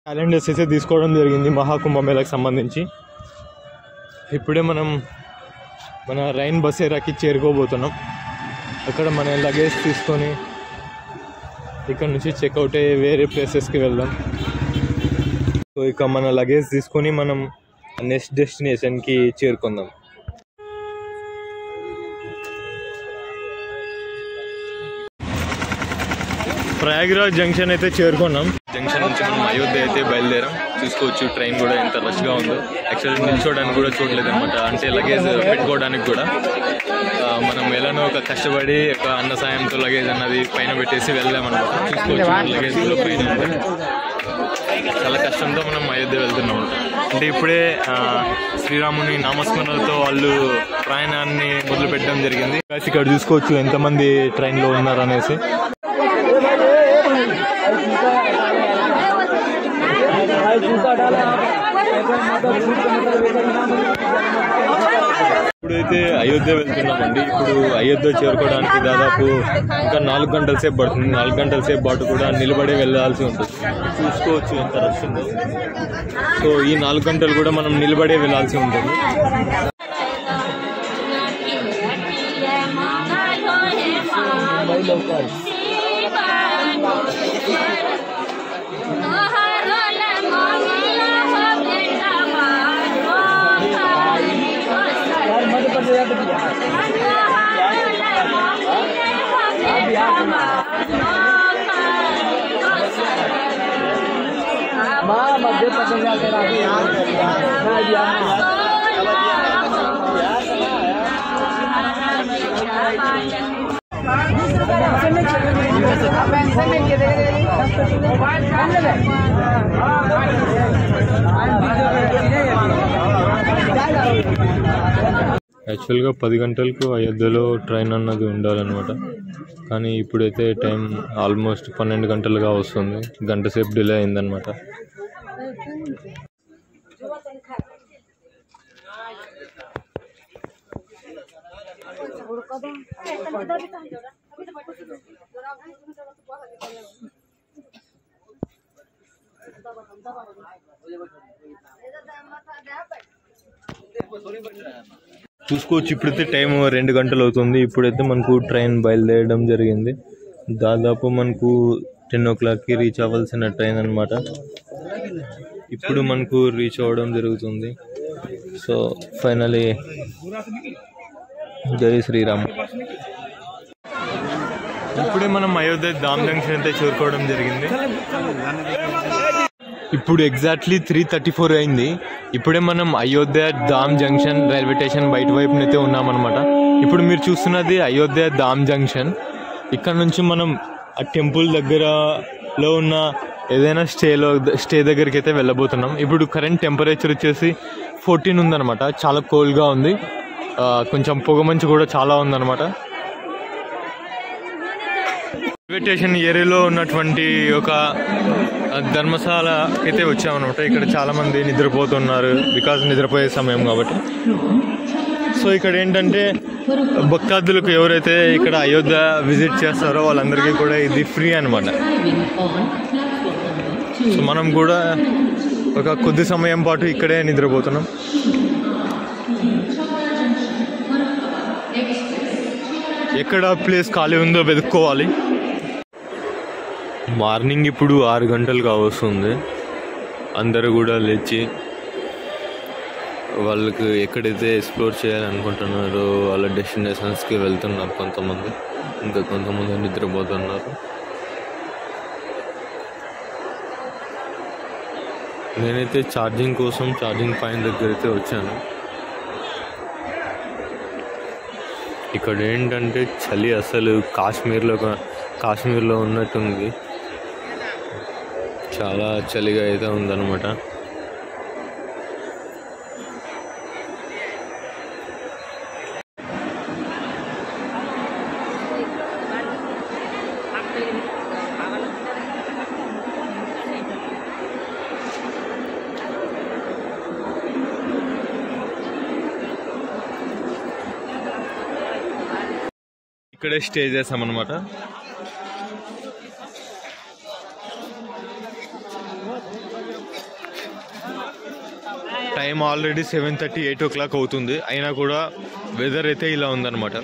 Calendars అయితే తీసుకోవడం జరిగింది మహాకుంభమేళకు సంబంధించి. ఇప్పుడే మనం మన రైన్ బసేరాకి చేరుకోబోతున్నాం. అక్కడ మన లగేజ్ తీసుకొని ఇక్కడ నుంచి చెక్అవుట్ అయ్యి వేరే ప్లేసెస్కి వెళ్దాం. సో ఇక మన లగేజ్ తీసుకొని మనం నెక్స్ట్ డెస్టినేషన్కి చేరుకుందాం. ప్రయాగ్రాజ్ జంక్షన్ అయితే చేరుకున్నాం. జంక్షన్ నుంచి మనం అయోధ్య అయితే బయలుదేరాం. చూసుకోవచ్చు ట్రైన్ కూడా ఎంత రష్గా ఉందో. యాక్చువల్లీ నిల్చోడానికి కూడా చూడలేదు అనమాట, అంటే లగేజ్ పెట్టుకోవడానికి కూడా. మనం ఎలానో ఒక కష్టపడి ఒక అన్న సాయంతో లగేజ్ అన్నది పైన పెట్టేసి వెళ్దామన్నమాట. చూసుకోవచ్చు లగేజ్ కూడా పైన ఉంది. చాలా కష్టంతో మనం అయోధ్య వెళ్తున్నాం. అంటే ఇప్పుడే శ్రీరాముని నామస్మరణలతో వాళ్ళు ప్రయాణాన్ని మొదలు పెట్టడం జరిగింది. ఇక్కడ చూసుకోవచ్చు ఎంతమంది ట్రైన్లో ఉన్నారనేసి. ఇప్పుడైతే అయోధ్య వెళ్తున్నామండి. ఇప్పుడు అయోధ్య చేరుకోవడానికి దాదాపు ఇంకా 4 గంటల సేపు పడుతుంది. 4 గంటల సేపు పాటు కూడా నిలబడి వెళ్ళాల్సి ఉంటుంది. చూసుకోవచ్చు ఎంత రష్ ఉందో. సో ఈ 4 గంటలు కూడా మనం నిలబడే వెళ్ళాల్సి ఉంటుంది. యాక్చువల్గా 10 గంటలకు అయోధ్యలో ట్రైన్ అన్నది ఉండాలన్నమాట. కానీ ఇప్పుడైతే టైం ఆల్మోస్ట్ 12 గంటలుగా వస్తుంది. గంట సేపు డిలే అయిందనమాట. చూసుకోవచ్చు ఇప్పుడైతే టైం 2 గంటలు అవుతుంది. ఇప్పుడైతే మనకు ట్రైన్ బయలుదేరడం జరిగింది. దాదాపు మనకు 10 o'clockకి రీచ్ అవ్వాల్సిన ట్రైన్ అనమాట. ఇప్పుడు మనకు రీచ్ అవ్వడం జరుగుతుంది. సో ఫైనలీ జై శ్రీరామ్. ఇప్పుడే మనం అయోధ్య ధామ్ జంక్షన్ అయితే చేరుకోవడం జరిగింది. ఇప్పుడు ఎగ్జాక్ట్లీ 3:34 అయింది. ఇప్పుడే మనం అయోధ్య ధామ్ జంక్షన్ రైల్వే స్టేషన్ బయట వైపునైతే ఉన్నామన్నమాట. ఇప్పుడు మీరు చూస్తున్నది అయోధ్య ధామ్ జంక్షన్. ఇక్కడ నుంచి మనం ఆ టెంపుల్ దగ్గరలో ఉన్న ఏదైనా స్టే దగ్గరికి అయితే వెళ్ళబోతున్నాం. ఇప్పుడు కరెంట్ టెంపరేచర్ వచ్చేసి 14 ఉందన్నమాట. చాలా కోల్డ్గా ఉంది. కొంచెం పొగమంచు కూడా చాలా ఉందన్నమాట. రైల్వే స్టేషన్ ఏరియాలో ఉన్నటువంటి ఒక ధర్మశాల అయితే వచ్చామన్నమాట. ఇక్కడ చాలా మంది నిద్రపోతున్నారు, బికాజ్ నిద్రపోయే సమయం కాబట్టి. సో ఇక్కడ ఏంటంటే భక్తాదులకు ఎవరైతే ఇక్కడ అయోధ్య విజిట్ చేస్తారో వాళ్ళందరికీ కూడా ఇది ఫ్రీ అనమాట. సో మనం కూడా ఒక కొద్ది సమయం పాటు ఇక్కడే నిద్రపోతున్నాం. ఎక్కడ ప్లేస్ ఖాళీ ఉందో వెతుక్కోవాలి. మార్నింగ్ ఇప్పుడు 6 గంటలు కావస్తుంది. అందరూ కూడా లేచి వాళ్ళకి ఎక్కడైతే ఎక్స్ప్లోర్ చేయాలనుకుంటున్నారో వాళ్ళ డెస్టినేషన్స్కి వెళ్తున్నారు. కొంతమంది ఇంకా కొంతమంది నిద్రపోతున్నారు. నేనైతే ఛార్జింగ్ కోసం ఛార్జింగ్ పాయింట్ దగ్గర అయితే వచ్చాను. ఇక్కడ ఏంటంటే చలి అసలు కాశ్మీర్లో ఉన్నట్టుంది. చాలా చలిగా అయితే ఉందన్నమాట. ఇక్కడే స్టే చేసామన్నమాట. టైం ఆల్రెడీ 7:30 8 o'clock అవుతుంది, అయినా కూడా వెదర్ అయితే ఇలా ఉందన్నమాట.